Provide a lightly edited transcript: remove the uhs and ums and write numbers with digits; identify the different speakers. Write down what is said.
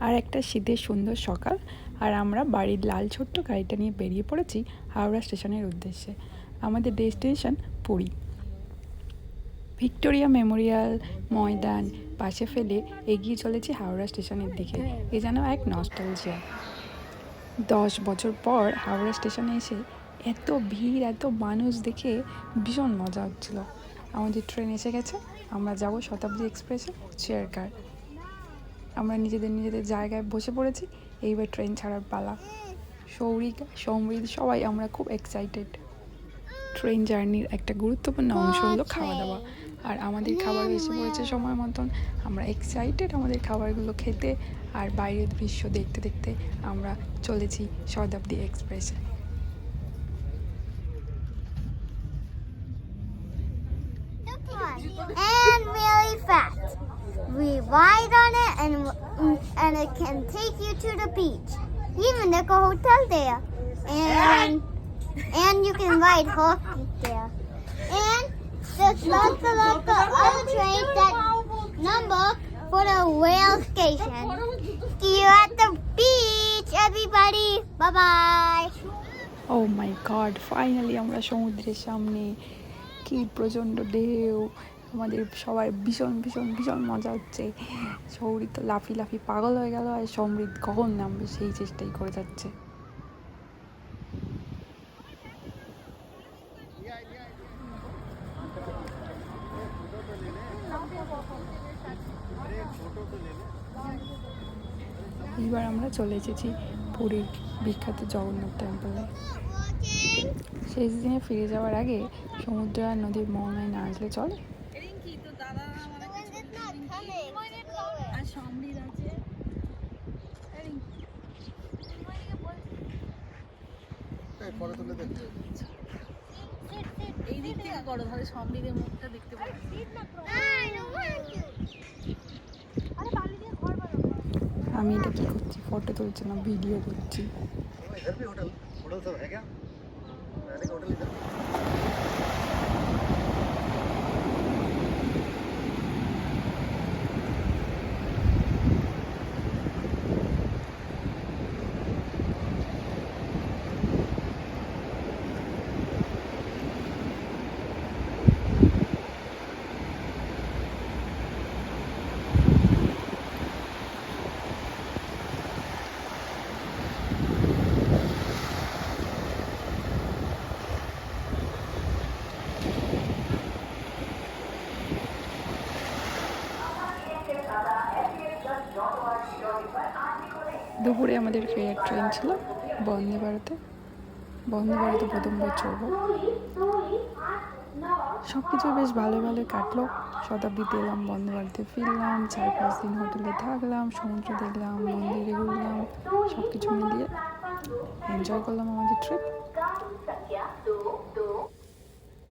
Speaker 1: আর একটা শীতের সুন্দর সকাল, আর আমরা বাড়ির লাল ছোট্ট গাড়িটা নিয়ে বেরিয়ে পড়েছি হাওড়া স্টেশনের উদ্দেশ্যে। আমাদের ডেস্টিনেশন পুরী। ভিক্টোরিয়া মেমোরিয়াল ময়দান পাশে ফেলে এগিয়ে চলেছি হাওড়া স্টেশনের দিকে। এ যেন এক নস্টালজিয়া। 10 বছর পর হাওড়া স্টেশনে এসে এত ভিড়, এত মানুষ দেখে ভীষণ মজা হচ্ছিল। আমাদের ট্রেন এসে গেছে, আমরা যাব শতাব্দী এক্সপ্রেসে চেয়ার কার। আমরা নিজেদের জায়গায় বসে পড়েছি, এইবার ট্রেন ছাড়ার পালা। সৌরিকা, সমৃদ্ধ, সবাই আমরা খুব এক্সাইটেড। ট্রেন জার্নির একটা গুরুত্বপূর্ণ অংশ হলো খাওয়া দাওয়া, আর আমাদের খাবার এসে পড়েছে সময় মতন। আমরা এক্সাইটেড আমাদের খাবারগুলো খেতে, আর বাইরের দৃশ্য দেখতে দেখতে আমরা চলেছি শতাব্দী এক্সপ্রেসে।
Speaker 2: And really fast. We ride on it and it can take you to the beach. Even there's a hotel there. And you can ride horses there. And there's lots of other trains that number for the rail station. See you at the beach, everybody. Bye-bye.
Speaker 1: Oh my God, finally আমরা সমুদ্রের সামনে। কি প্রচণ্ড ঢেউ, আমাদের সবাই ভীষণ ভীষণ ভীষণ মজা হচ্ছে। সৌরি তো লাফি লাফি পাগল হয়ে গেল, আর সমৃদ্ধ কখন নামবে সেই চেষ্টাই করে যাচ্ছে। এইবার আমরা চলে এসেছি পুরীর বিখ্যাত জগন্নাথ টেম্পলে। শেষ দিনে ফিরে যাওয়ার আগে সমুদ্র আর নদীর মোহনায় না আসলে চলে।
Speaker 3: এই দিক থেকে করো, তাহলে সমৃদ্ধের মুখটা দেখতে পাবো।
Speaker 1: আমি এটা কি করছি, ফটো তুলছি না ভিডিও তুলছি। দুপুরে আমাদের ফেরার ট্রেন ছিল বন্দে ভারতে। বন্দে ভারতে প্রথমবার চড়ব। সব কিছু বেশ ভালো ভালো কাটলো। শতাব্দীতে এলাম, বন্দে ভারতে ফিরলাম, 4-5 দিন হোটেলে থাকলাম, সমুদ্র দেখলাম, মন্দিরে ঘুরলাম, সব কিছু মিলিয়ে এনজয় করলাম আমাদের ট্রিপ।